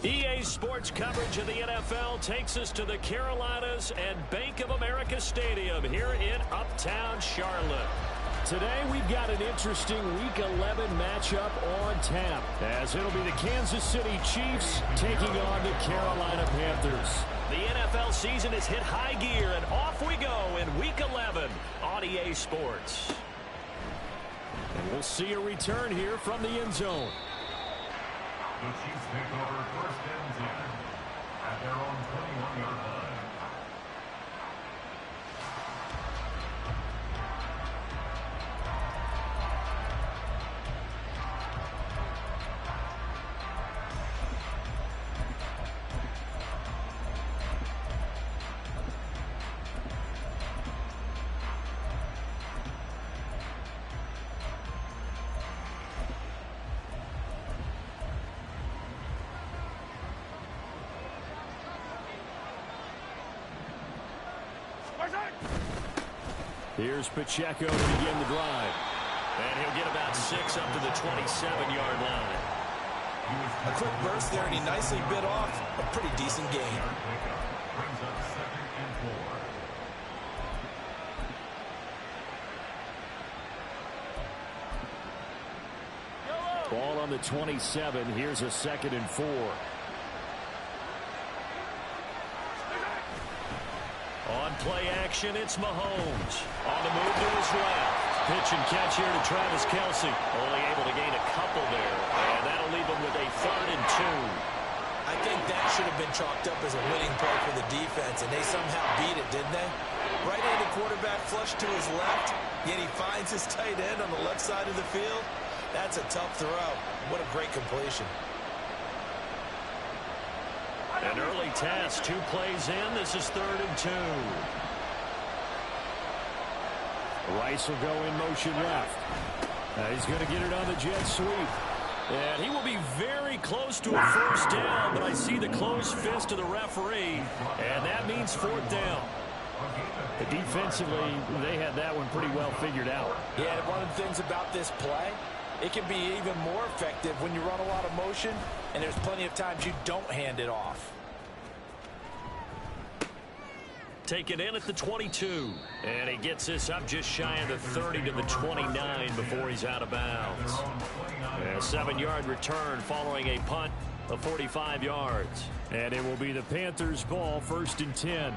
EA Sports coverage of the NFL takes us to the Carolinas and Bank of America Stadium here in Uptown Charlotte. Today we've got an interesting Week 11 matchup on tap, as it'll be the Kansas City Chiefs taking on the Carolina Panthers. The NFL season has hit high gear, and off we go in Week 11 on EA Sports. And we'll see a return here from the end zone. The Chiefs take over first and 10 at their own 21-yard line. Here's Pacheco to begin the drive. And he'll get about 6 up to the 27-yard line. A quick burst there, and he nicely bit off a pretty decent gain. Brings up 2nd and 4. Ball on the 27. Here's a 2nd and 4. On play action, it's Mahomes. On the move to his left. Pitch and catch here to Travis Kelce. Only able to gain a couple there. And that'll leave him with a 3rd and 2. I think that should have been chalked up as a winning play for the defense, and they somehow beat it, didn't they? Right-handed quarterback flushed to his left, yet he finds his tight end on the left side of the field. That's a tough throw. What a great completion. An early test, 2 plays in. This is 3rd and 2. Rice will go in motion left. He's going to get it on the jet sweep. And he will be very close to a first down, but I see the closed fist of the referee, and that means 4th down. Defensively, they had that one pretty well figured out. Yeah, and one of the things about this play, it can be even more effective when you run a lot of motion, and there's plenty of times you don't hand it off. Take it in at the 22. And he gets this up just shy of the 30 to the 29 before he's out of bounds. And a 7-yard return following a punt of 45 yards. And it will be the Panthers' ball, 1st and 10.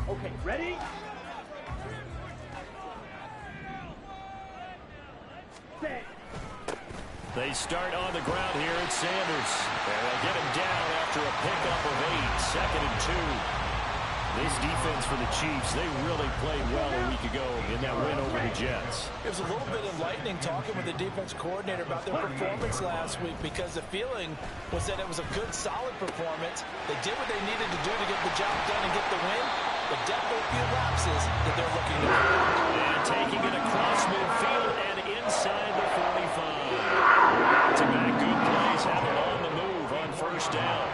Okay, ready? Set. They start on the ground here at Sanders. And they'll get him down after a pickup of 8, 2nd and 2. This defense for the Chiefs, they really played well a week ago in that win over the Jets. It was a little bit enlightening talking with the defense coordinator about their performance last week, because the feeling was that it was a good, solid performance. They did what they needed to do to get the job done and get the win, but definitely a few lapses that they're looking to correct. And taking it across midfield and inside the 45. Back-to-back good plays have them on the move on 1st down.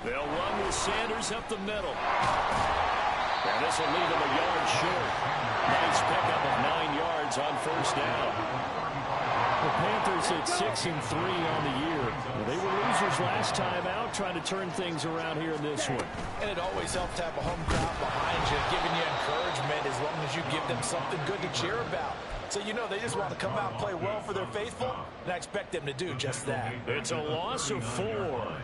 They'll run with Sanders up the middle. And this will leave him a yard short. Nice pickup of 9 yards on 1st down. The Panthers at 6-3 on the year. They were losers last time out, trying to turn things around here in this one. And it always helps to have a home crowd behind you, giving you encouragement as long as you give them something good to cheer about. So you know they just want to come out and play well for their faithful, and I expect them to do just that. It's a loss of 4.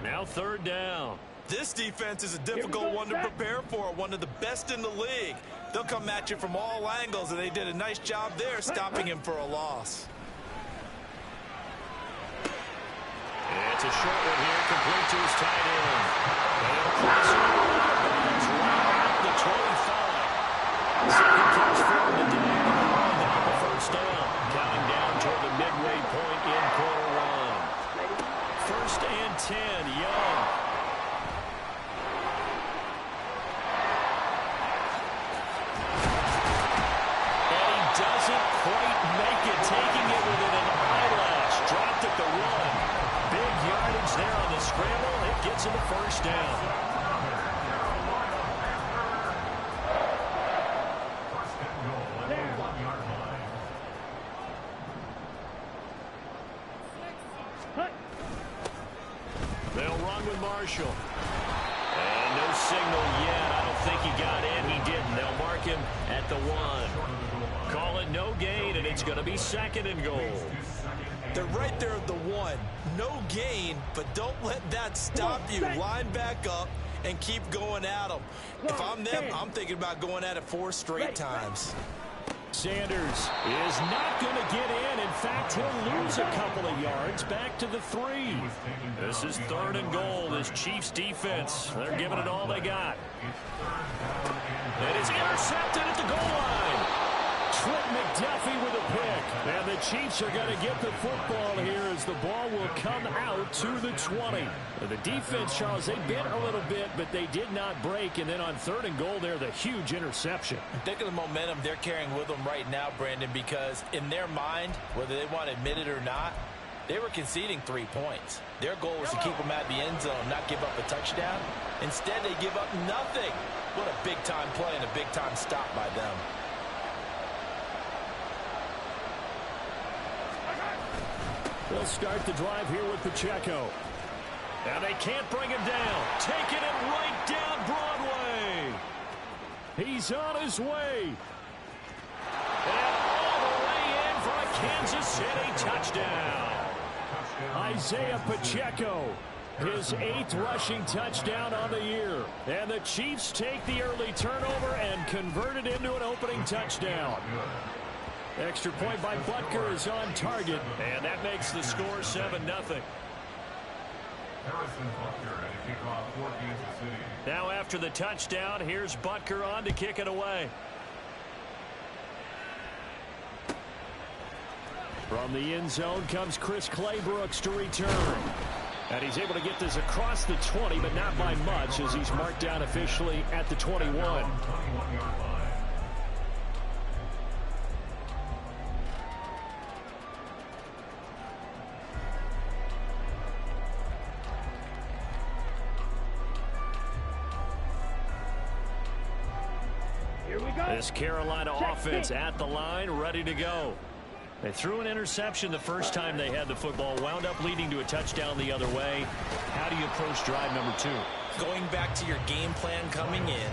Now 3rd down. This defense is a difficult one to prepare for, one of the best in the league. They'll come at you from all angles, and they did a nice job there stopping him for a loss. It's a short one here, complete to his tight end. And he'll cross it right at the 25. 2nd catch for the day. Now the 1st down. Counting down toward the midway point in quarter 1. 1st and 10, Young. And he doesn't quite make it, taking it within an eyelash. Dropped at the 1. Big yardage there on the scramble. It gets him a 1st down. Marshall. And no signal yet. I don't think he got in. He didn't. They'll mark him at the 1. Call it no gain, and it's going to be 2nd and goal. They're right there at the 1. No gain, but don't let that stop you. Line back up and keep going at them. If I'm them, I'm thinking about going at it 4 straight times. Sanders is not going to get in. In fact, he'll lose a couple of yards back to the 3. This is 3rd and goal. This Chiefs defense, they're giving it all they got. It is intercepted at the goal line. Trent McDuffie with a pick. And the Chiefs are going to get the football here as the ball will come out to the 20. The defense, Charles, they bit a little bit, but they did not break. And then on 3rd and goal there, the huge interception. Think of the momentum they're carrying with them right now, Brandon, because in their mind, whether they want to admit it or not, they were conceding 3 points. Their goal was to keep them at the end zone, not give up a touchdown. Instead, they give up nothing. What a big-time play and a big-time stop by them. They'll start the drive here with Pacheco. And they can't bring him down. Taking it right down Broadway. He's on his way. And all the way in for a Kansas City touchdown. Isaiah Pacheco, his 8th rushing touchdown on the year. And the Chiefs take the early turnover and convert it into an opening touchdown. Extra point by Butker is on target, and that makes the score 7-0. Now after the touchdown, here's Butker on to kick it away. From the end zone comes Chris Claybrooks to return. And he's able to get this across the 20, but not by much, as he's marked down officially at the 21. This Carolina offense at the line, ready to go. They threw an interception the first time they had the football, wound up leading to a touchdown the other way. How do you approach drive number 2? Going back to your game plan coming in,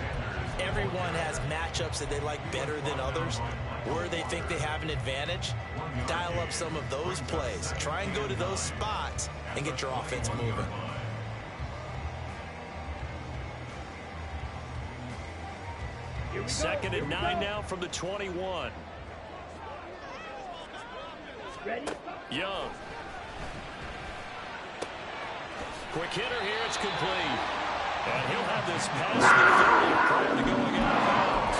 everyone has matchups that they like better than others, where they think they have an advantage. Dial up some of those plays. Try and go to those spots and get your offense moving. Second and 9 now from the 21. Ready? Young. Quick hitter here. It's complete. And he'll have this past the 30 prior to going out of bounds.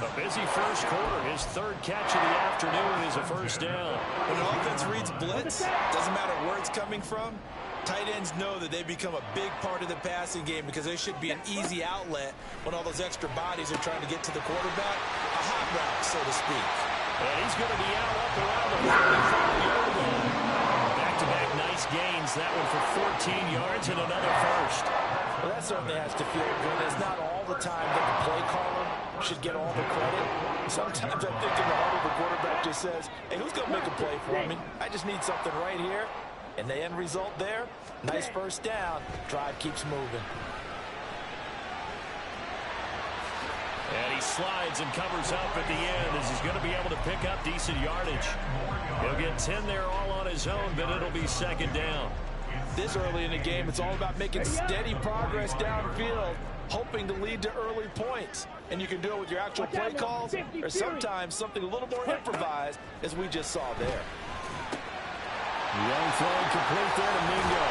A busy first quarter. His 3rd catch of the afternoon is a first down. When an offense reads blitz, doesn't matter where it's coming from, tight ends know that they become a big part of the passing game because there should be an easy outlet when all those extra bodies are trying to get to the quarterback. A hot route, so to speak. And he's going to be out up around the 45-yard line. Back-to-back nice gains. That one for 14 yards and another first. Well, that certainly has to feel good. It's not all the time that the play caller should get all the credit. Sometimes I think in the heart of the quarterback just says, hey, who's going to make a play for me? I just need something right here. And the end result there, nice first down. Drive keeps moving. And he slides and covers up at the end as he's going to be able to pick up decent yardage. He'll get 10 there all on his own, but it'll be 2nd down. This early in the game, it's all about making steady progress downfield, hoping to lead to early points. And you can do it with your actual play calls, or sometimes something a little more improvised, as we just saw there. Young throwing complete there to Mingo.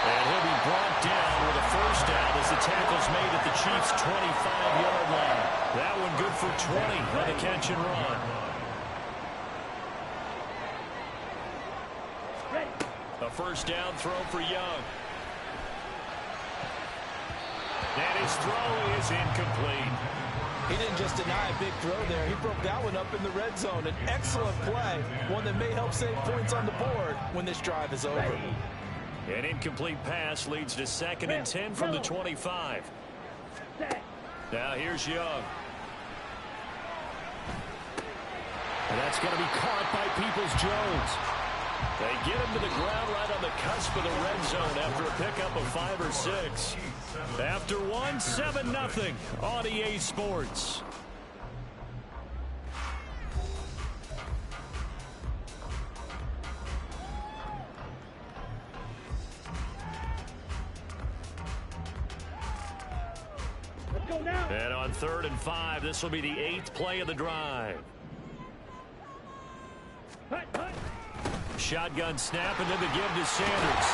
And he'll be brought down with a first down as the tackle's made at the Chiefs' 25-yard line. That one good for 20 on the catch and run. A first down throw for Young. And his throw is incomplete. He didn't just deny a big throw there. He broke that one up in the red zone. An excellent play, one that may help save points on the board when this drive is over. An incomplete pass leads to 2nd and 10 from the 25. Now here's Young. And that's going to be caught by Peoples-Jones. They get him to the ground right on the cusp of the red zone after a pickup of 5 or 6. After one, 7-0 on EA Sports. Let's go now. And on 3rd and 5, this will be the 8th play of the drive. Shotgun snap and then the give to Sanders.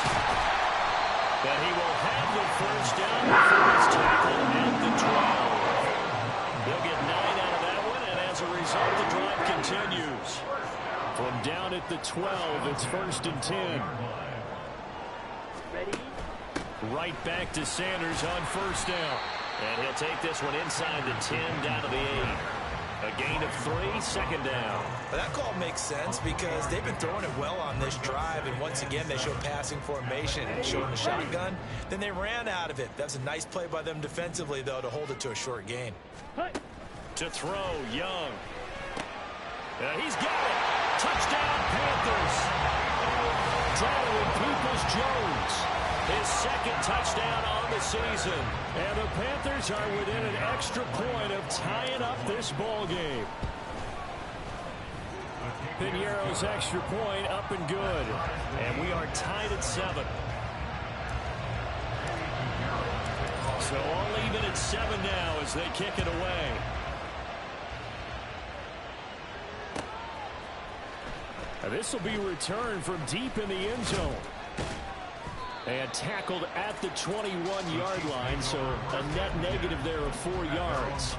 And he will have the first down before he's tackled at the 12. They'll get 9 out of that one, and as a result, the drive continues. From down at the 12, it's 1st and 10. Ready? Right back to Sanders on 1st down. And he'll take this one inside the 10 down to the 8. A gain of 3, 2nd down. But that call makes sense because they've been throwing it well on this drive, and once again they show passing formation and showing the shotgun. Then they ran out of it. That's a nice play by them defensively, though, to hold it to a short gain. To throw, Young. He's got it. Touchdown, Panthers. Donovan Peoples-Jones. His 2nd touchdown on the season. And the Panthers are within an extra point of tying up this ball game. Piñeiro's extra point up and good. And we are tied at 7. So all even at 7 now as they kick it away. This will be returned from deep in the end zone. And tackled at the 21-yard line, so a net negative there of 4 yards.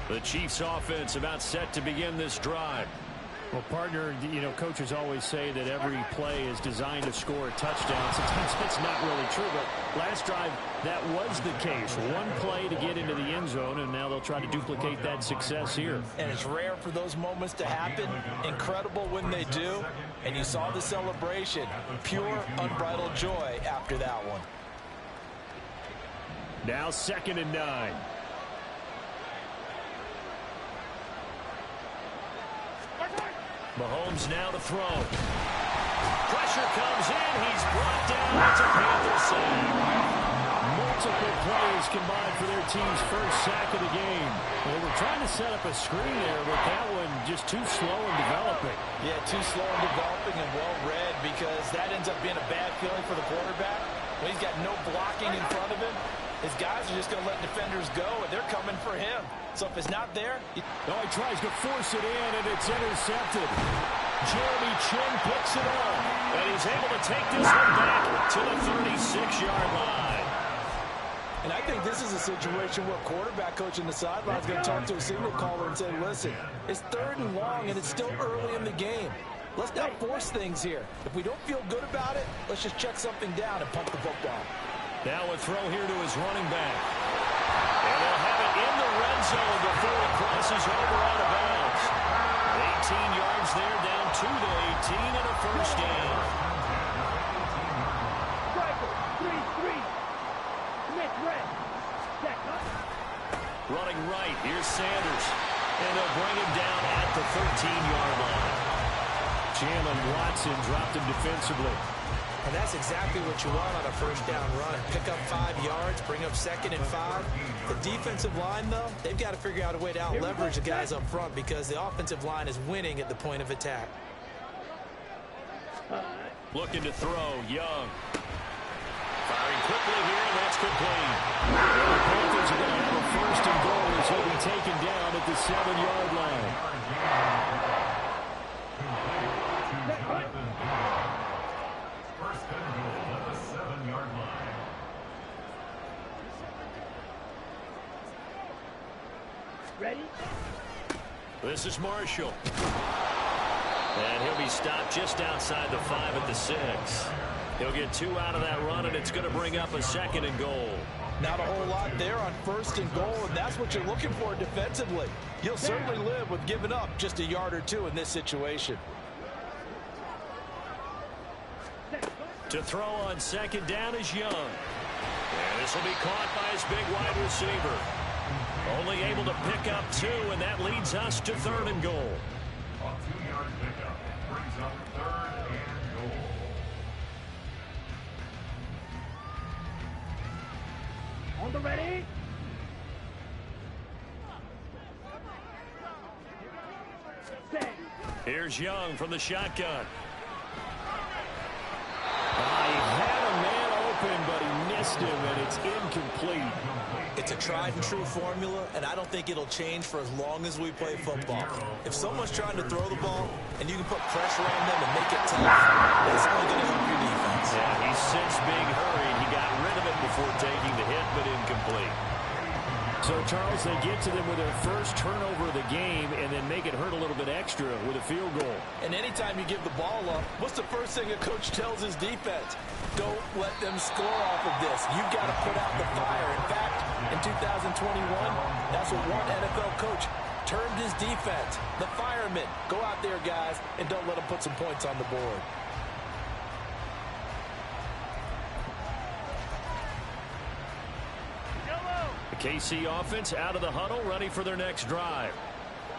The Chiefs offense about set to begin this drive. Well, partner, you know, coaches always say that every play is designed to score a touchdown. Sometimes that's not really true, but last drive, that was the case. One play to get into the end zone, and now they'll try to duplicate that success here. And it's rare for those moments to happen. Incredible when they do. And you saw the celebration. Pure, unbridled joy after that one. Now 2nd and 9. Mahomes now to throw. Pressure comes in. He's brought down. It's a Panthers sack. Multiple players combined for their team's first sack of the game. Well, we're trying to set up a screen there, but that one just too slow in developing. Yeah, too slow in developing and well read, because that ends up being a bad feeling for the quarterback. When he's got no blocking in front of him, his guys are just going to let defenders go, and they're coming for him. So if it's not there... he tries to force it in, and it's intercepted. Jeremy Chin picks it up, and he's able to take this one back to the 36-yard line. And I think this is a situation where quarterback coach in the sideline is going to talk to a signal caller and say, listen, it's 3rd and long, and it's still early in the game. Let's not force things here. If we don't feel good about it, let's just check something down and punt the football. Now a throw here to his running back. And they'll have it in the red zone before it crosses over out of bounds. 18 yards there, down to the 18, and a first down. Striker, 3-3. Commit red. Set up. Running right, here's Sanders. And they'll bring him down at the 13-yard line. Jalen Watson dropped him defensively. And that's exactly what you want on a first down run. Pick up 5 yards, bring up 2nd and 5. The defensive line, though, they've got to figure out a way to out-leverage the guys up front because the offensive line is winning at the point of attack. Looking to throw, Young. Firing quickly here, and that's complete. The Panthers are going to have a 1st and goal as he'll be taken down at the 7-yard line. First and goal at the 7-yard line. Ready? This is Marshall. And he'll be stopped just outside the 5 at the 6. He'll get 2 out of that run, and it's going to bring up a 2nd and goal. Not a whole lot there on 1st and goal, and that's what you're looking for defensively. You'll certainly live with giving up just a yard or 2 in this situation. To throw on 2nd down is Young. And this will be caught by his big wide receiver. Only able to pick up 2, and that leads us to 3rd and goal. A 2-yard pickup brings up 3rd and goal. On the ready. Set. Here's Young from the shotgun. He had a man open, but he missed him, and it's incomplete. It's a tried-and-true formula, and I don't think it'll change for as long as we play football. If someone's trying to throw the ball and you can put pressure on them and make it tough, that's only going to help your defense. Yeah, he sensed being hurried. He got rid of it before taking the hit, but incomplete. So, Charles, they get to them with their first turnover of the game and then make it hurt a little bit extra with a field goal. And anytime you give the ball up, what's the first thing a coach tells his defense? Don't let them score off of this. You've got to put out the fire. In fact, in 2021, that's what one NFL coach termed his defense. The firemen. Go out there, guys, and don't let them put some points on the board. The KC offense out of the huddle, ready for their next drive.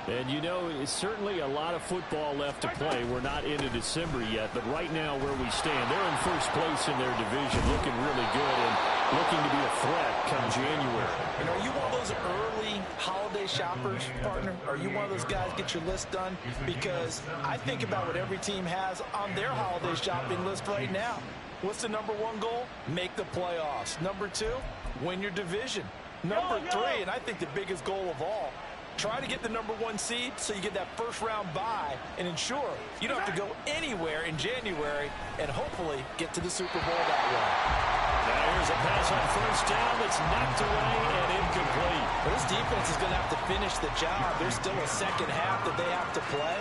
And you know, it's certainly a lot of football left to play. We're not into December yet, but right now where we stand, they're in first place in their division, looking really good and looking to be a threat come January. And are you one of those early holiday shoppers, partner? Are you one of those guys get your list done? Because I think about what every team has on their holiday shopping list right now. What's the #1 goal? Make the playoffs. #2, win your division. #3, and I think the biggest goal of all, try to get the #1 seed so you get that first-round bye and ensure you don't have to go anywhere in January and hopefully get to the Super Bowl that way. Now here's a pass on first down that's knocked away and incomplete. Well, this defense is going to have to finish the job. There's still a second half that they have to play.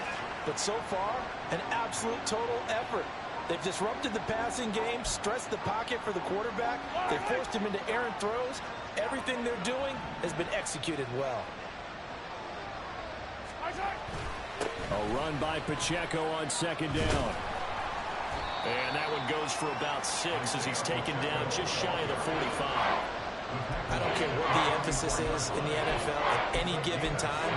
But so far, an absolute total effort. They've disrupted the passing game, stressed the pocket for the quarterback. They forced him into errant throws. Everything they're doing has been executed well. A run by Pacheco on second down. And that one goes for about 6 as he's taken down just shy of the 45. I don't care what the emphasis is in the NFL at any given time.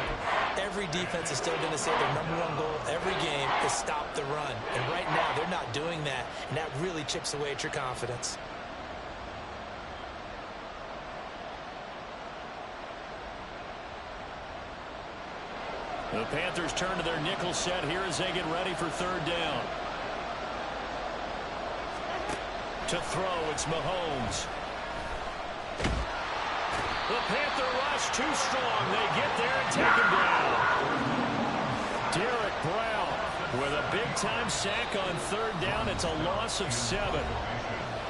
Every defense is still going to say their #1 goal every game is stop the run. And right now, they're not doing that, and that really chips away at your confidence. The Panthers turn to their nickel set here as they get ready for third down. To throw, it's Mahomes. The Panther rush too strong. They get there and take him down. Derek Brown with a big-time sack on third down. It's a loss of 7.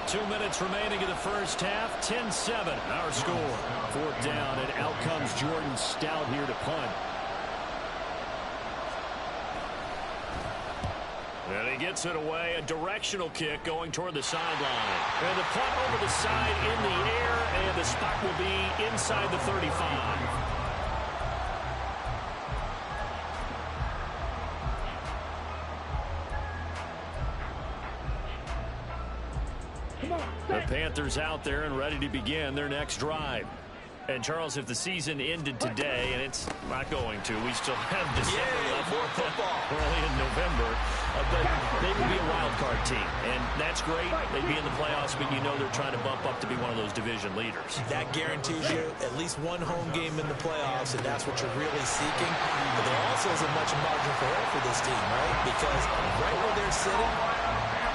2 minutes remaining in the first half. 10-7 our score. Fourth down, and out comes Jordan Stout here to punt. And he gets it away. A directional kick going toward the sideline. And the punt over the side in the air, and the spot will be inside the 35. The Panthers out there and ready to begin their next drive. And, Charles, if the season ended today, and it's not going to, we still have December left. More football. Early in November. But they would be a wild card team, and that's great. They'd be in the playoffs, but you know they're trying to bump up to be one of those division leaders. That guarantees you at least one home game in the playoffs, and that's what you're really seeking. But there also isn't much margin for error for this team, right? Because right where they're sitting,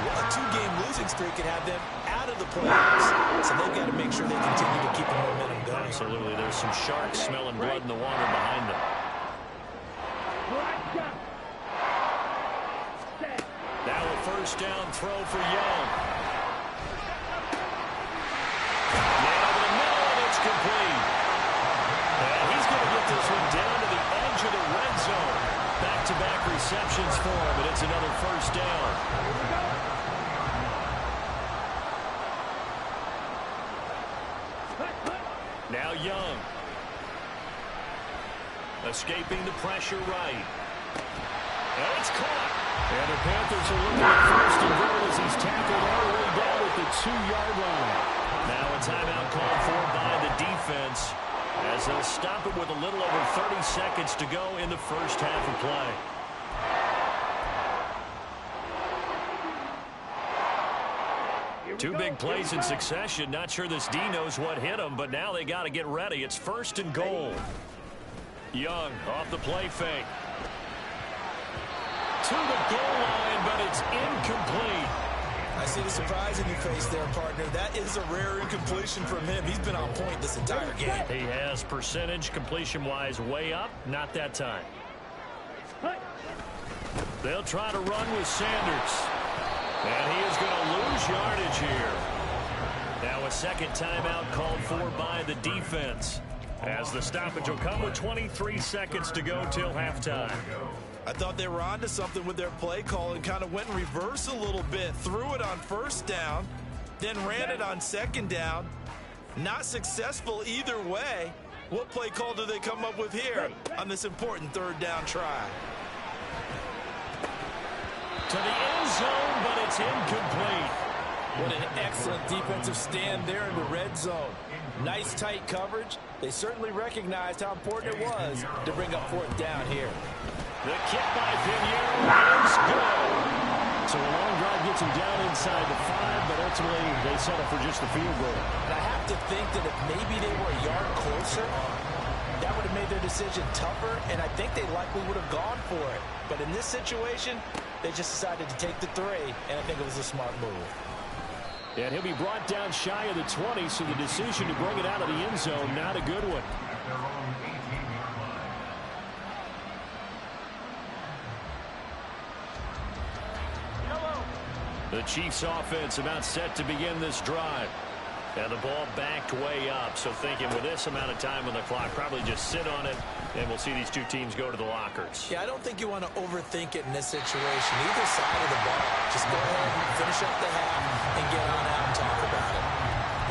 a 2-game losing streak could have them out of the playoffs. So they've got to make sure they continue to keep the momentum going. Absolutely. There's some sharks smelling blood in the water behind them. Now a first down throw for Young. Man over the middle, and it's complete. And he's going to get this one down to the edge of the red zone. Back-to-back receptions for him, and it's another first down. Now Young. Escaping the pressure right. And it's caught. And the Panthers are looking at first and goal as he's tackled all the way down at the 2-yard line. Now a timeout called for by the defense as they'll stop it with a little over 30 seconds to go in the first half of play. Two big plays in succession. Not sure this D knows what hit him, but now they got to get ready. It's 1st and goal. Young off the play fake. To the goal line, but it's incomplete. I see the surprise in your face there, partner. That is a rare incompletion from him. He's been on point this entire game. He has percentage completion-wise way up. Not that time. They'll try to run with Sanders. And he is going to lose yardage here. Now a second timeout called for by the defense, as the stoppage will come with 23 seconds to go till halftime. I thought they were onto something with their play call and kind of went in reverse a little bit. Threw it on 1st down, then ran it on 2nd down. Not successful either way. What play call do they come up with here on this important 3rd down try? To the end zone, but it's incomplete. What an excellent defensive stand there in the red zone. Nice tight coverage. They certainly recognized how important it was to bring up 4th down here. The kick by Pinheiro is good. So a long drive gets him down inside the 5, but ultimately they settle for just the field goal. And I have to think that if maybe they were a yard closer, that would have made their decision tougher, and I think they likely would have gone for it. But in this situation, they just decided to take the 3, and I think it was a smart move. And he'll be brought down shy of the 20, so the decision to bring it out of the end zone, not a good one. At their own 18-yard line. The Chiefs offense about set to begin this drive. And the ball backed way up, so thinking with this amount of time on the clock, probably just sit on it, and we'll see these two teams go to the lockers. Yeah, I don't think you want to overthink it in this situation. Either side of the ball. Just go ahead and finish up the half and get on out and talk about it.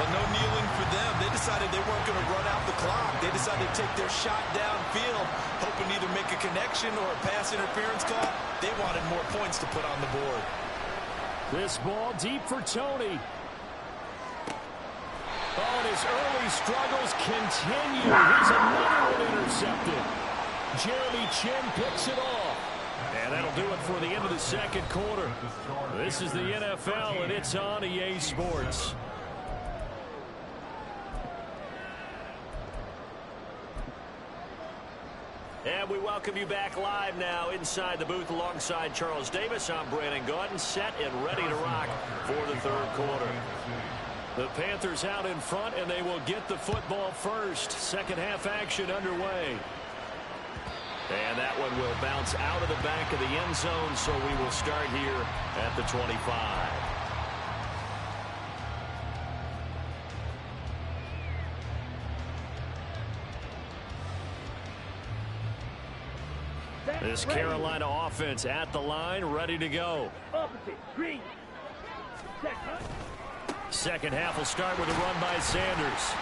But no kneeling for them. They decided they weren't going to run out the clock. They decided to take their shot downfield, hoping to either make a connection or a pass interference call. They wanted more points to put on the board. This ball deep for Tony. Oh, and his early struggles continue. Here's another one intercepted. Jeremy Chin picks it off. And that'll do it for the end of the 2nd quarter. This is the NFL, and it's on EA Sports. And we welcome you back live now inside the booth alongside Charles Davis. I'm Brandon Gaudin, set and ready to rock for the 3rd quarter. The Panthers out in front, and they will get the football first. 2nd half action underway. And that one will bounce out of the back of the end zone, so we will start here at the 25. This Carolina offense at the line, ready to go. Opposite, green. Second half will start with a run by Sanders.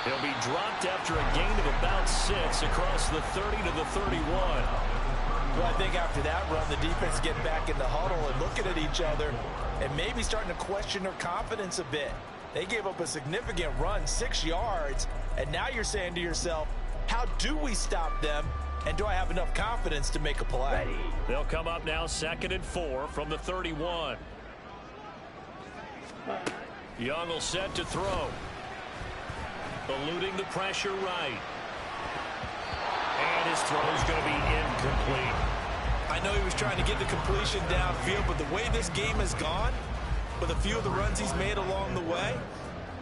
He'll be dropped after a gain of about 6 across the 30 to the 31. Well, I think after that run, the defense get back in the huddle and looking at each other and maybe starting to question their confidence a bit. They gave up a significant run, 6 yards, and now you're saying to yourself, how do we stop them? And do I have enough confidence to make a play? They'll come up now 2nd and 4 from the 31. Young will set to throw. Eluding the pressure right. And his throw is going to be incomplete. I know he was trying to get the completion downfield, but the way this game has gone, with a few of the runs he's made along the way,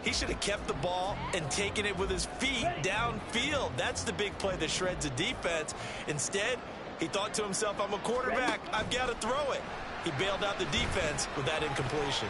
he should have kept the ball and taken it with his feet downfield. That's the big play that shreds a defense. Instead, he thought to himself, I'm a quarterback, I've got to throw it. He bailed out the defense with that incompletion.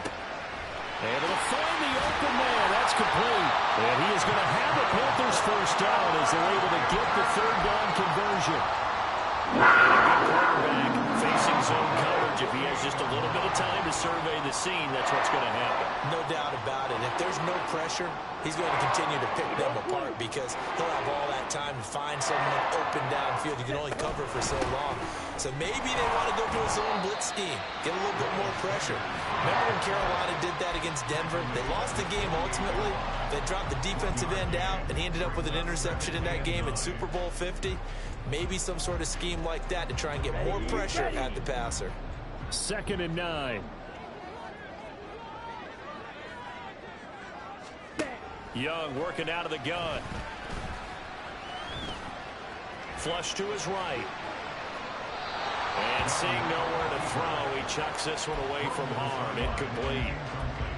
Able to find the open man. That's complete. And he is going to have the Panthers first down as they're able to get the 3rd down conversion. And a good quarterback facing zone coverage advantage. If he has just a little bit of time to survey the scene, that's what's going to happen. No doubt about it. If there's no pressure, he's going to continue to pick them apart because he'll have all that time to find someone open downfield. You can only cover for so long. So maybe they want to go to a zone blitz scheme, get a little bit more pressure. Remember when Carolina did that against Denver? They lost the game ultimately. They dropped the defensive end out, and he ended up with an interception in that game in Super Bowl 50. Maybe some sort of scheme like that to try and get more pressure at the passer. 2nd and 9. Young working out of the gun. Flush to his right. And seeing nowhere to throw, he chucks this one away from harm. Incomplete.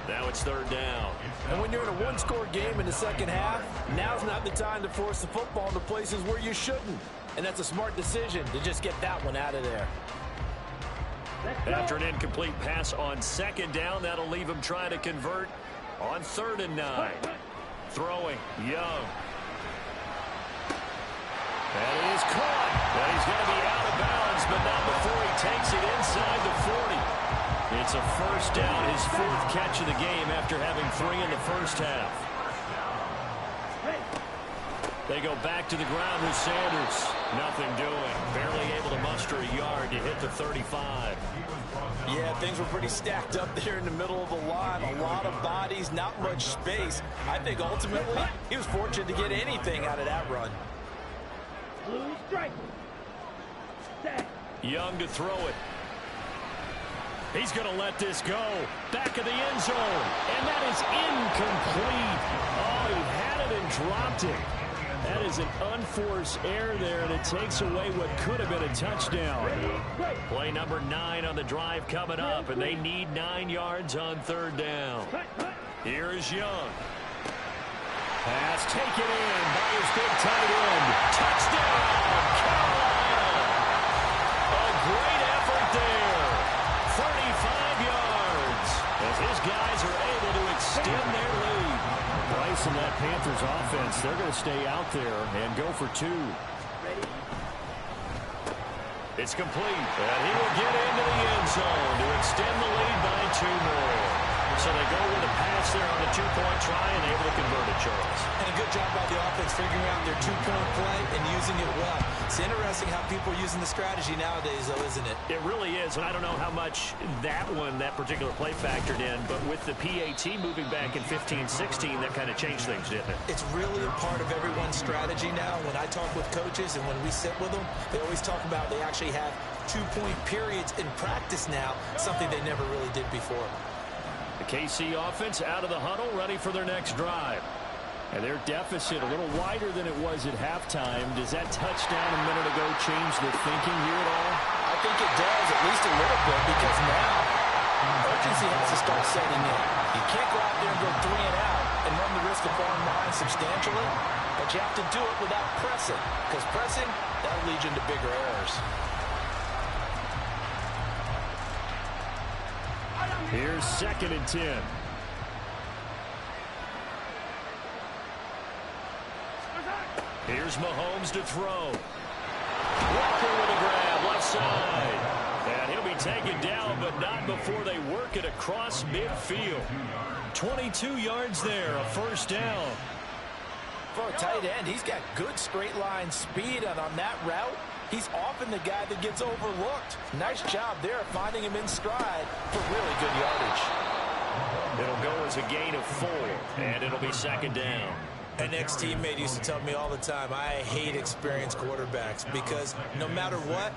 Now it's 3rd down. And when you're in a one-score game in the second half, now's not the time to force the football into places where you shouldn't. And that's a smart decision to just get that one out of there. After an incomplete pass on 2nd down, that'll leave him trying to convert on 3rd and 9. Throwing, Young. And he is caught. And he's going to be out of bounds, but not before he takes it inside the 40. It's a 1st down, his 4th catch of the game after having 3 in the first half. They go back to the ground with Sanders. Nothing doing. Barely able to muster a yard to hit the 35. Yeah, things were pretty stacked up there in the middle of the line. A lot of bodies, not much space. I think ultimately he was fortunate to get anything out of that run. Blue strike. Set. Young to throw it. He's going to let this go. Back of the end zone. And that is incomplete. Oh, he had it and dropped it. That is an unforced error there, and it takes away what could have been a touchdown. Play number 9 on the drive coming up, and they need 9 yards on 3rd down. Here is Young. Pass taken in by his big tight end. Touchdown, Carolina. A great effort there. 35 yards as his guys are able to extend their lead. Bryce and that Panthers offense, they're going to stay out there and go for 2. It's complete, and he will get into the end zone to extend the lead by 2 more. So they go with a pass there on the 2-point try and able to convert it, Charles. And a good job by the offense figuring out their 2-point play and using it well. It's interesting how people are using the strategy nowadays, though, isn't it? It really is, and I don't know how much that particular play factored in, but with the PAT moving back in 15-16, that kind of changed things, didn't it? It's really a part of everyone's strategy now. When I talk with coaches and when we sit with them, they always talk about they actually have 2-point periods in practice now, something they never really did before. The KC offense out of the huddle, ready for their next drive. And their deficit a little wider than it was at halftime. Does that touchdown a minute ago change the thinking here at all? I think it does, at least a little bit, because now urgency has to start setting in. You can't go out there and go 3 and out and run the risk of falling behind substantially, but you have to do it without pressing, because pressing, that'll lead you into bigger errors. Here's 2nd and 10. Here's Mahomes to throw. Walker with a grab, left side. And he'll be taken down, but not before they work it across midfield. 22 yards there, a 1st down. For a tight end, he's got good straight line speed, and on that route, he's often the guy that gets overlooked. Nice job there finding him in stride for really good yardage. It'll go as a gain of 4, and it'll be 2nd down. An ex-teammate used to tell me all the time, I hate experienced quarterbacks because no matter what,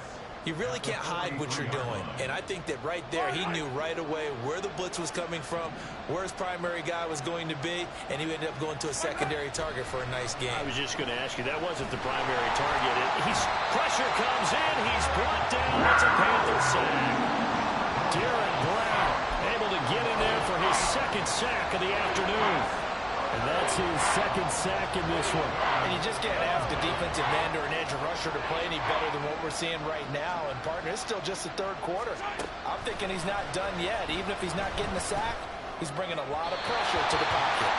you really can't hide what you're doing. And I think that right there, he knew right away where the blitz was coming from, where his primary guy was going to be, and he ended up going to a secondary target for a nice game. I was just going to ask you, that wasn't the primary target. Pressure comes in. He's brought down. It's a Panther sack. Derek Brown able to get in there for his 2nd sack of the afternoon. And that's his 2nd sack in this one. And you just can't ask the defensive end or an edge rusher to play any better than what we're seeing right now. And, partner, it's still just the 3rd quarter. I'm thinking he's not done yet. Even if he's not getting the sack, he's bringing a lot of pressure to the pocket.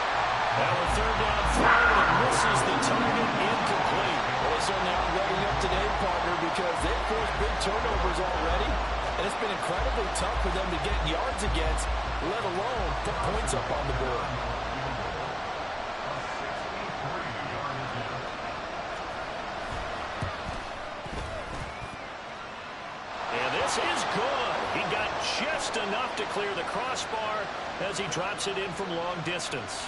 Now a 3rd down throw, and it misses the target, incomplete. Well, they certainly aren't letting up today, partner, because they've forced big turnovers already. And it's been incredibly tough for them to get yards against, let alone put points up on the board. And this is good. He got just enough to clear the crossbar as he drops it in from long distance.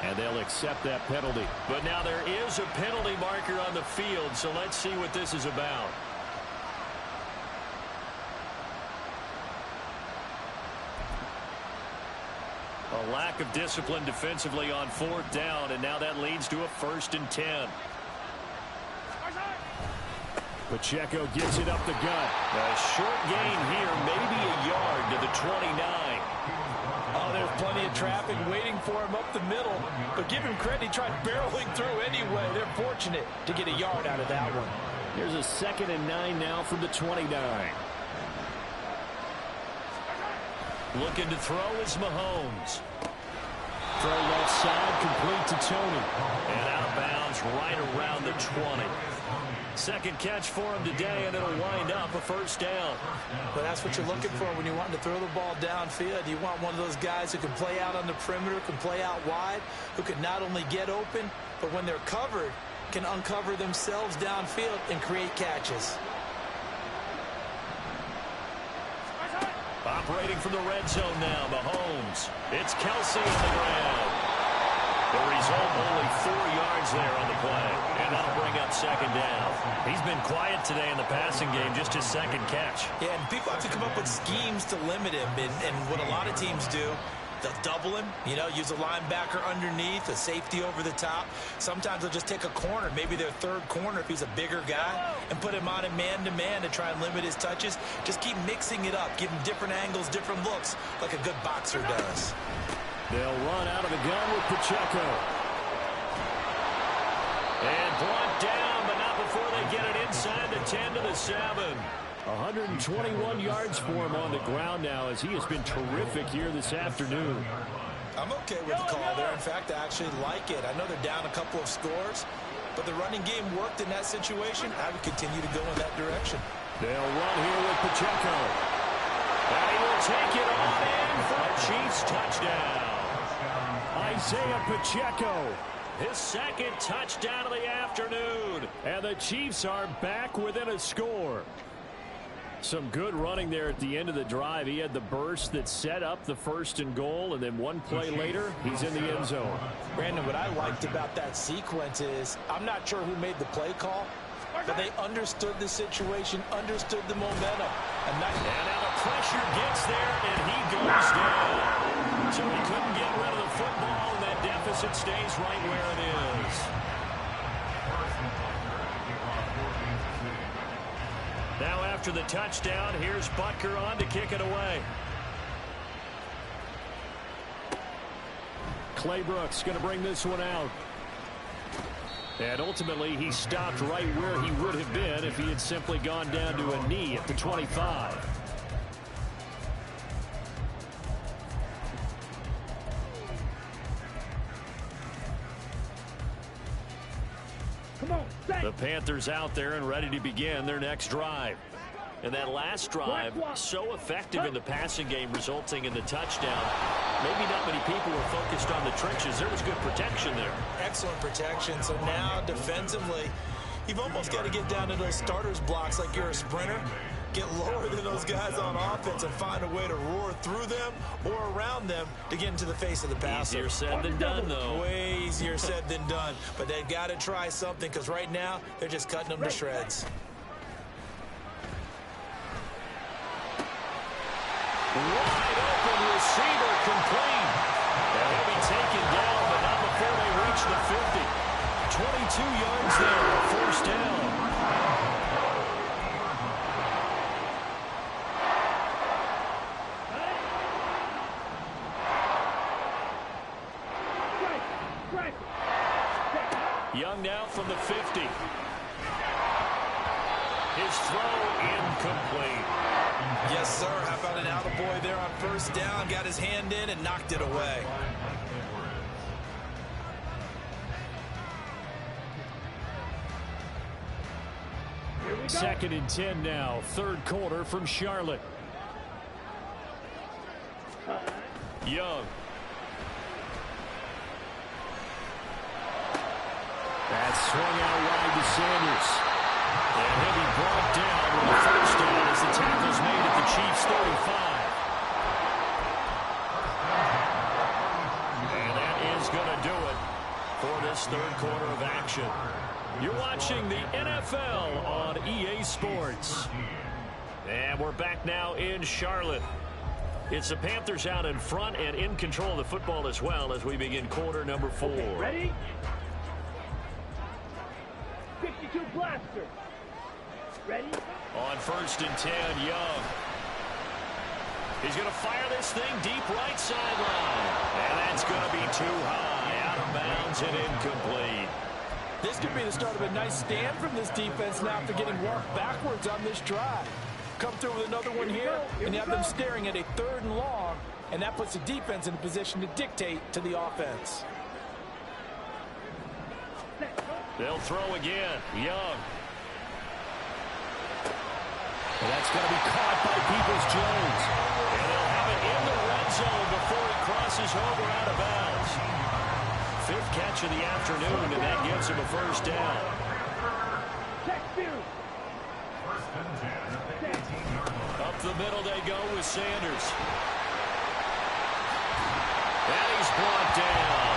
And they'll accept that penalty. But now there is a penalty marker on the field, so let's see what this is about. A lack of discipline defensively on 4th down, and now that leads to a 1st and 10. Pacheco gets it up the gut. A short gain here, maybe a yard to the 29. Oh, there's plenty of traffic waiting for him up the middle. But give him credit, he tried barreling through anyway. They're fortunate to get a yard out of that one. Here's a 2nd and 9 now from the 29. Looking to throw is Mahomes. Throw left side, complete to Tony. And out of bounds right around the 20. Second catch for him today, and it'll wind up a 1st down. But that's what you're looking for when you want to throw the ball downfield. You want one of those guys who can play out on the perimeter, can play out wide, who can not only get open, but when they're covered, can uncover themselves downfield and create catches. Operating from the red zone now, Mahomes. It's Kelsey on the ground. The result, only 4 yards there on the play. And that'll bring up 2nd down. He's been quiet today in the passing game, just his 2nd catch. Yeah, and people have to come up with schemes to limit him. And what a lot of teams do, they'll double him, use a linebacker underneath, a safety over the top. Sometimes they'll just take a corner, maybe their 3rd corner if he's a bigger guy, and put him on a man-to-man to try and limit his touches. Just keep mixing it up, give him different angles, different looks, like a good boxer does. They'll run out of the gun with Pacheco. And brought down, but not before they get it inside the 10 to the 7. 121 yards for him on the ground now as he has been terrific here this afternoon. I'm okay with the call there. In fact, I actually like it. I know they're down a couple of scores, but the running game worked in that situation. I would continue to go in that direction. They'll run here with Pacheco. And he will take it on in for a Chiefs touchdown. Isaiah Pacheco, his 2nd touchdown of the afternoon. And the Chiefs are back within a score. Some good running there at the end of the drive. He had the burst that set up the 1st and goal, and then one play later, he's in the end zone. Brandon, what I liked about that sequence is, I'm not sure who made the play call, but they understood the situation, understood the momentum. And now the pressure gets there, and he goes down. So he couldn't get rid of the football, and that deficit stays right where it is. Now after the touchdown, here's Butker on to kick it away. Clay Brooks going to bring this one out. And ultimately, he stopped right where he would have been if he had simply gone down to a knee at the 25. The Panthers out there and ready to begin their next drive. And that last drive, so effective in the passing game, resulting in the touchdown. Maybe not many people were focused on the trenches. There was good protection there. Excellent protection. So now, defensively, you've almost got to get down to those starters blocks like you're a sprinter. Get lower than those guys on offense and find a way to roar through them or around them to get into the face of the passer. Easier said than done, though. Way easier said than done. But they've got to try something because right now they're just cutting them to shreds. Wide open receiver complete. And he'll be taken down, but not before they reach the 50. 22 yards there, 1st down. Young now from the 50. His throw incomplete. Yes, sir. How about an attaboy there on 1st down? Got his hand in and knocked it away. Second and 10 now. 3rd quarter from Charlotte. Young. That's swung out wide to Sanders. And he'll be brought down with a first down as the tackle's made at the Chiefs' 35. And that is going to do it for this third quarter of action. You're watching the NFL on EA Sports. And we're back now in Charlotte. It's the Panthers out in front and in control of the football as well as we begin quarter number 4. Okay, ready? 52 blaster. Ready? On 1st and 10, Young. He's going to fire this thing deep right sideline. And that's going to be too high. Out of bounds and incomplete. This could be the start of a nice stand from this defense now after getting walked backwards on this drive. Come through with another one here, and you have them staring at a 3rd and long, and that puts the defense in a position to dictate to the offense. They'll throw again. Young. And that's going to be caught by Peoples-Jones. And they'll have it in the red zone before he crosses over out of bounds. 5th catch of the afternoon, and that gives him a first down. Up the middle they go with Sanders. And he's brought down.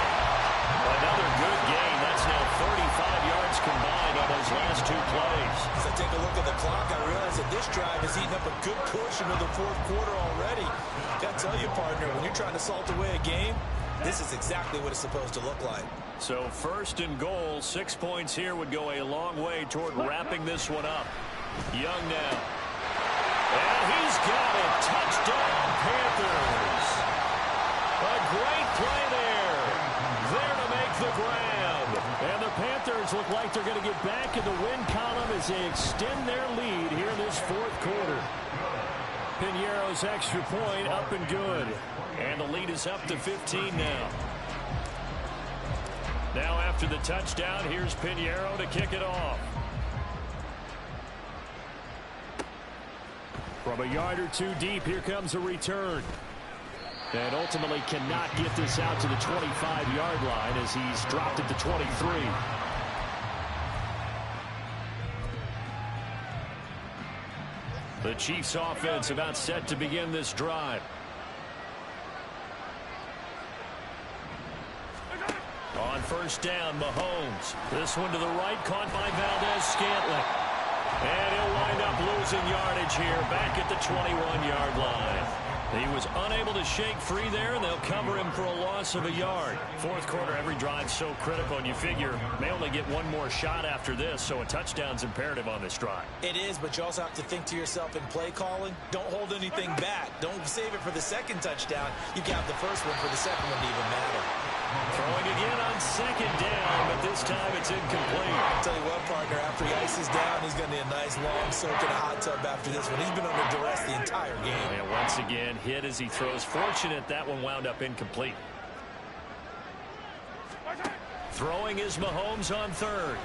Another good game. That's now 35 yards combined on those last 2 plays. As I take a look at the clock, I realize that this drive has eaten up a good portion of the 4th quarter already. Got to tell you, partner, when you're trying to salt away a game, this is exactly what it's supposed to look like. So 1st and goal, 6 points here would go a long way toward wrapping this one up. Young now. And he's got it. Touchdown, Panthers. A great play there. There to make the grab. And the Panthers look like they're going to get back in the win column as they extend their lead here in this 4th quarter. Piñeiro's extra point up and good. And the lead is up to 15 now. Now after the touchdown, here's Piñeiro to kick it off. From a yard or 2 deep, here comes a return. And ultimately cannot get this out to the 25-yard line as he's dropped at the 23. The Chiefs offense about set to begin this drive. On 1st down, Mahomes. This one to the right, caught by Valdez-Scantling. And he'll wind up losing yardage here back at the 21-yard line. He was unable to shake free there, and they'll cover him for a loss of a yard. 4th quarter, every drive's so critical, and you figure may only get one more shot after this, so a touchdown's imperative on this drive. It is, but you also have to think to yourself in play calling, don't hold anything back. Don't save it for the 2nd touchdown. You got the 1st one for the 2nd one to even matter. Throwing again on 2nd down, but this time it's incomplete. I'll tell you what, partner, after he ices down, he's going to need a nice long soak in a hot tub after this one. He's been under duress the entire game. And once again, hit as he throws. Fortunate that one wound up incomplete. Throwing is Mahomes on 3rd.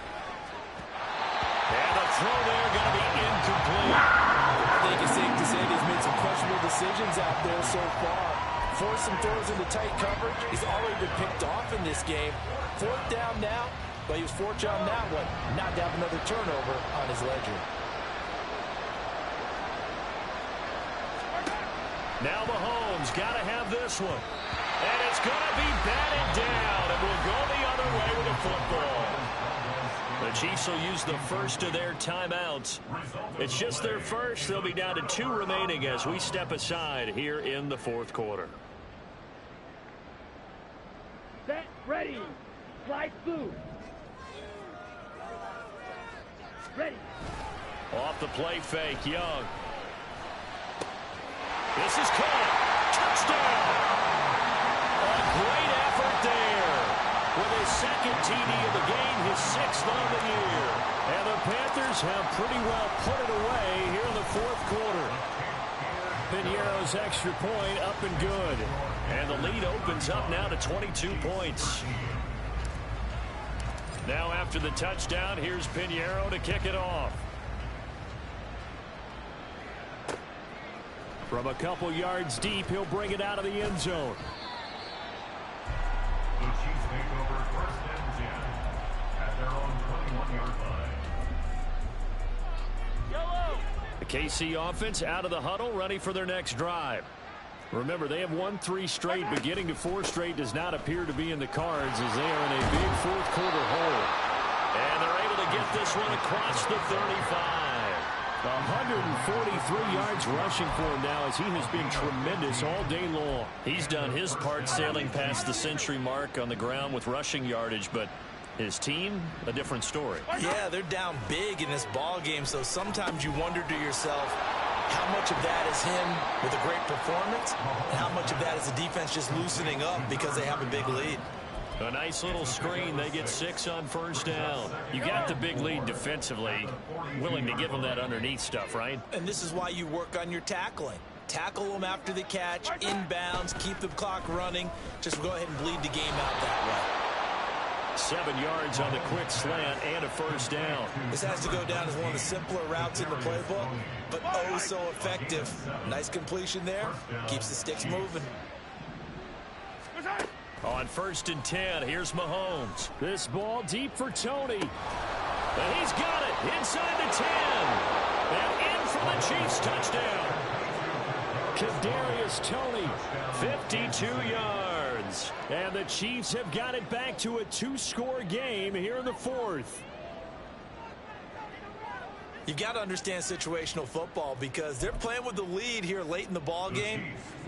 And the throw there going to be incomplete. I think it's safe to say he's made some questionable decisions out there so far. Forced some throws into tight coverage. He's already been picked off in this game. 4th down now, but he was fortunate on that one. Not to have another turnover on his ledger. Now Mahomes got to have this one. And it's going to be batted down. And will go the other way with the football. The Chiefs will use the first of their timeouts. It's just their first. They'll be down to 2 remaining as we step aside here in the 4th quarter. Set, ready. Slide through. Ready. Off the play fake, Young. This is caught. Touchdown. A great effort there. With his 2nd TD of the game, his 6th on the year. And the Panthers have pretty well put it away here in the 4th quarter. Piñeiro's extra point up and good. And the lead opens up now to 22 points. Now after the touchdown, here's Piñeiro to kick it off. From a couple yards deep, he'll bring it out of the end zone. The Chiefs take over first and 10 at their own 21-yard line. The KC offense out of the huddle, ready for their next drive. Remember, they have won 3 straight, but getting to 4 straight does not appear to be in the cards as they are in a big fourth-quarter hole. And they're able to get this one across the 35. 143 yards rushing for him now as he has been tremendous all day long. He's done his part sailing past the century mark on the ground with rushing yardage, but his team, a different story. Yeah, they're down big in this ball game, so sometimes you wonder to yourself how much of that is him with a great performance and how much of that is the defense just loosening up because they have a big lead. A nice little screen. They get 6 on first down. You got the big lead defensively. Willing to give them that underneath stuff, right? And this is why you work on your tackling. Tackle them after the catch, inbounds, keep the clock running. Just go ahead and bleed the game out that way. 7 yards on the quick slant and a first down. This has to go down as one of the simpler routes in the playbook, but oh so effective. Nice completion there. Keeps the sticks moving. On first and 10, here's Mahomes. This ball deep for Tony. And he's got it inside the 10. And in for the Chiefs touchdown. Kadarius Toney, 52 yards. And the Chiefs have got it back to a 2-score game here in the 4th. You've got to understand situational football because they're playing with the lead here late in the ball game.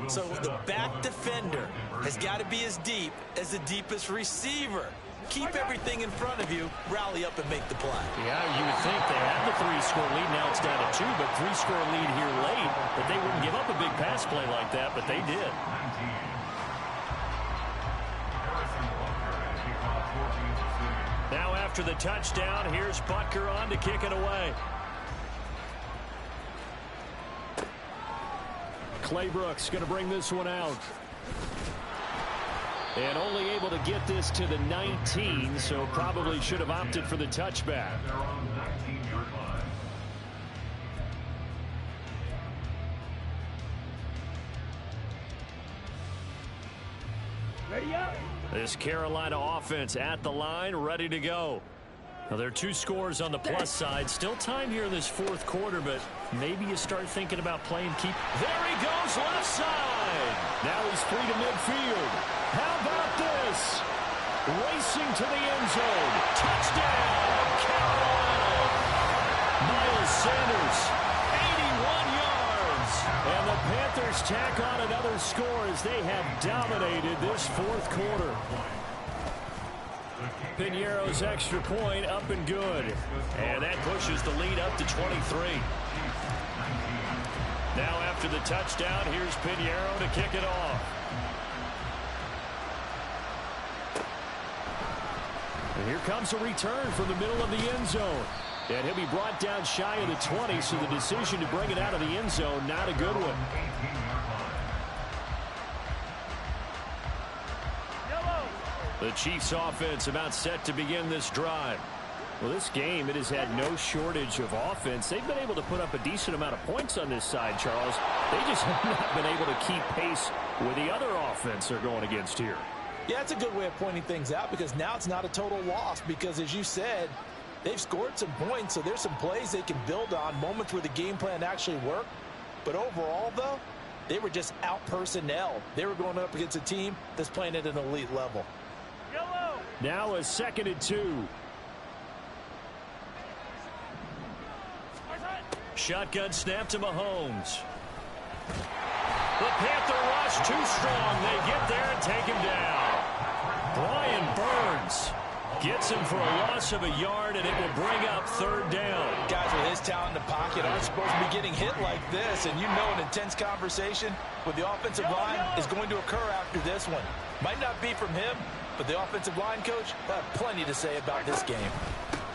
So the back defender has got to be as deep as the deepest receiver. Keep everything in front of you, rally up and make the play. Yeah, you would think they had the 3-score lead. Now it's down to 2, but 3-score lead here late. But they wouldn't give up a big pass play like that, but they did. Now after the touchdown, here's Butker on to kick it away. Claybrooks going to bring this one out. And only able to get this to the 19, so probably should have opted for the touchback. Ready up. This Carolina offense at the line, ready to go. Now, there are 2 scores on the plus side. Still time here in this 4th quarter, but maybe you start thinking about playing keep. There he goes, left side. Now he's free to midfield. How about this? Racing to the end zone. Touchdown, Carolina. Miles Sanders, 81 yards. And the Panthers tack on another score as they have dominated this 4th quarter. Piñeiro's extra point up and good. And that pushes the lead up to 23. Now after the touchdown, here's Piñeiro to kick it off. And here comes a return from the middle of the end zone. And he'll be brought down shy of the 20, so the decision to bring it out of the end zone, not a good one. The Chiefs offense about set to begin this drive. Well, this game, it has had no shortage of offense. They've been able to put up a decent amount of points on this side, Charles. They just have not been able to keep pace with the other offense they're going against here. Yeah, it's a good way of pointing things out because now it's not a total loss because, as you said, they've scored some points, so there's some plays they can build on, moments where the game plan actually worked. But overall, though, they were just out-personnel. They were going up against a team that's playing at an elite level. Now a 2nd and 2. Shotgun snap to Mahomes. The Panther rush too strong. They get there and take him down. Brian Burns gets him for a loss of a yard, and it will bring up 3rd down. Guys with his talent in the pocket aren't supposed to be getting hit like this, and you know an intense conversation with the offensive line is going to occur after this one. Might not be from him, but the offensive line coach will have plenty to say about this game.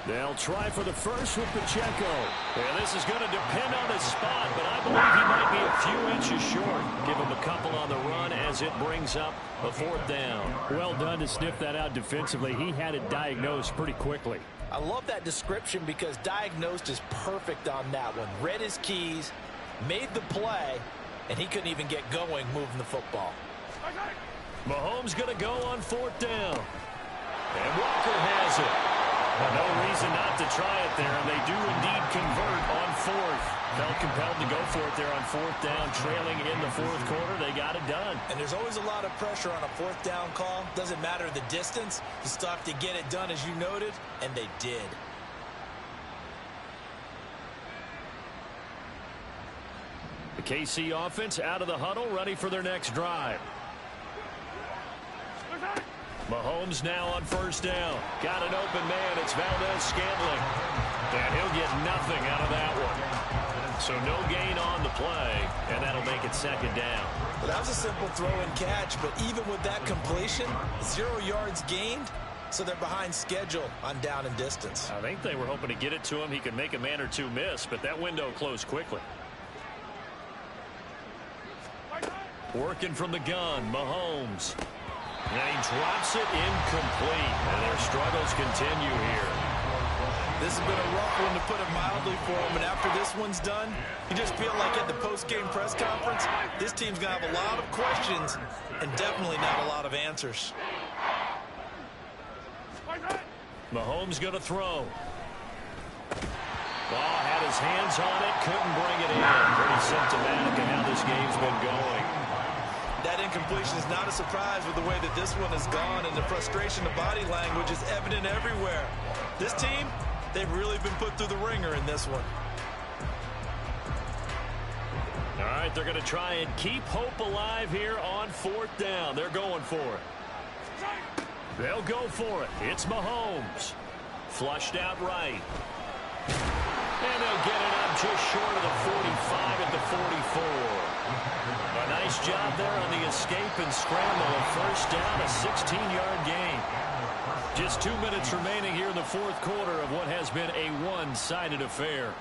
They'll try for the first with Pacheco. And this is going to depend on his spot, but I believe he might be a few inches short. Give him a couple on the run as it brings up a 4th down. Well done to sniff that out defensively. He had it diagnosed pretty quickly. I love that description because diagnosed is perfect on that one. Read his keys, made the play, and he couldn't even get going moving the football. Mahomes going to go on 4th down. And Walker has it. No reason not to try it there, and they do indeed convert on 4th. Felt compelled to go for it there on 4th down, trailing in the 4th quarter. They got it done. And there's always a lot of pressure on a 4th down call. Doesn't matter the distance. You still have to get it done, as you noted, and they did. The KC offense out of the huddle, ready for their next drive. Mahomes now on 1st down. Got an open man. It's Valdez-Scantling. And he'll get nothing out of that one. So no gain on the play, and that'll make it 2nd down. Well, that was a simple throw and catch, but even with that completion, 0 yards gained, so they're behind schedule on down and distance. I think they were hoping to get it to him. He could make a man or two miss, but that window closed quickly. Working from the gun, Mahomes. And he drops it incomplete, and their struggles continue here. This has been a rough one, to put it mildly, for him, and after this one's done, you just feel like at the post-game press conference, this team's going to have a lot of questions and definitely not a lot of answers. Mahomes going to throw. Ball had his hands on it, couldn't bring it in. Pretty symptomatic of how this game's been going. That incompletion is not a surprise with the way that this one has gone, and the frustration, the body language is evident everywhere. This team, they've really been put through the ringer in this one. All right, they're going to try and keep hope alive here on 4th down. They're going for it. They'll go for it. It's Mahomes. Flushed out right. And they'll get it up just short of the 45 at the 44. A nice job there on the escape and scramble. A 1st down, a 16-yard gain. Just 2 minutes remaining here in the 4th quarter of what has been a one-sided affair.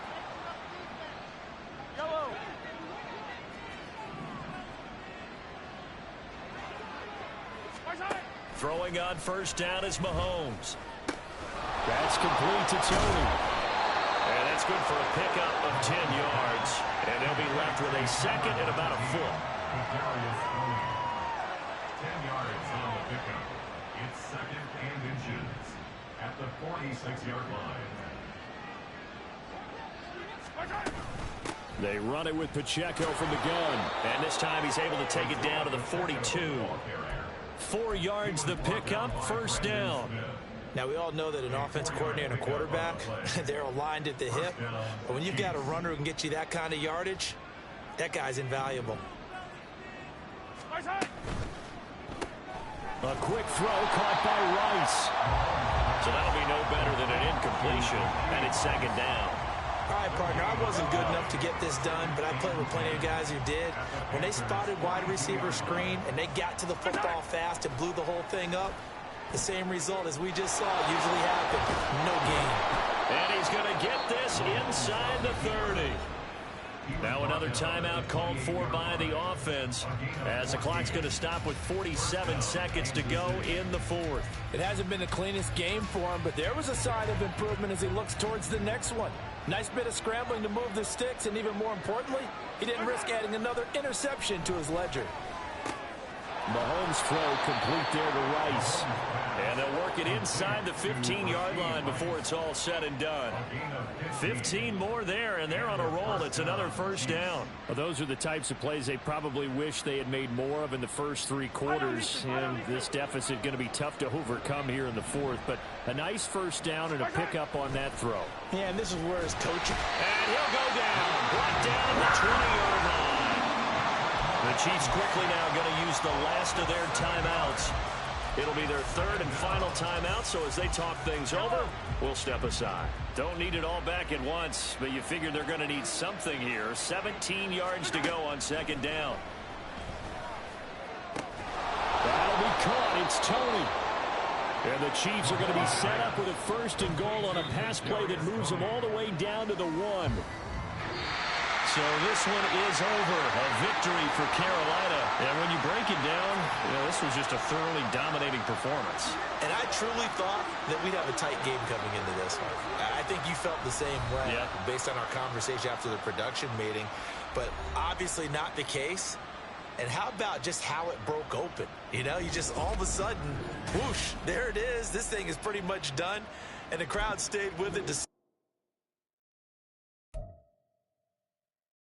Throwing on 1st down is Mahomes. That's complete to Tony. And that's good for a pickup of 10 yards. And they'll be left with a 2nd and about a foot. 10 yards on the pickup. It's 2nd and inches at the 46-yard line. They run it with Pacheco from the gun. And this time he's able to take it down to the 42. 4 yards the pickup, 1st down. Now, we all know that an offensive coordinator and a quarterback, they're aligned at the hip. But when you've got a runner who can get you that kind of yardage, that guy's invaluable. A quick throw caught by Rice. So that'll be no better than an incompletion, and it's 2nd down. All right, partner, I wasn't good enough to get this done, but I played with plenty of guys who did. When they spotted wide receiver screen and they got to the football fast and blew the whole thing up, the same result as we just saw usually happen. No gain. And he's going to get this inside the 30. Now another timeout called for by the offense as the clock's going to stop with 47 seconds to go in the 4th. It hasn't been the cleanest game for him, but there was a sign of improvement as he looks towards the next one. Nice bit of scrambling to move the sticks, and even more importantly, he didn't risk adding another interception to his ledger. Mahomes' throw complete there to Rice. And they'll work it inside the 15-yard line before it's all said and done. 15 more there, and they're on a roll. It's another 1st down. Well, those are the types of plays they probably wish they had made more of in the first 3 quarters. And this deficit going to be tough to overcome here in the 4th. But a nice 1st down and a pickup on that throw. Yeah, and this is where his coaching. And he'll go down. Brought down at the 20-yard line. The Chiefs quickly now going to use the last of their timeouts. It'll be their 3rd and final timeout, so as they talk things over, we'll step aside. Don't need it all back at once, but you figure they're going to need something here. 17 yards to go on 2nd down. That'll be caught. It's Tony. And the Chiefs are going to be set up with a 1st and goal on a pass play that moves them all the way down to the 1. So this one is over. A victory for Carolina. And when you break it down, this was just a thoroughly dominating performance. And I truly thought that we'd have a tight game coming into this one. I think you felt the same way based on our conversation after the production meeting. But obviously not the case. And how about just how it broke open? You just all of a sudden, whoosh, there it is. This thing is pretty much done. And the crowd stayed with it.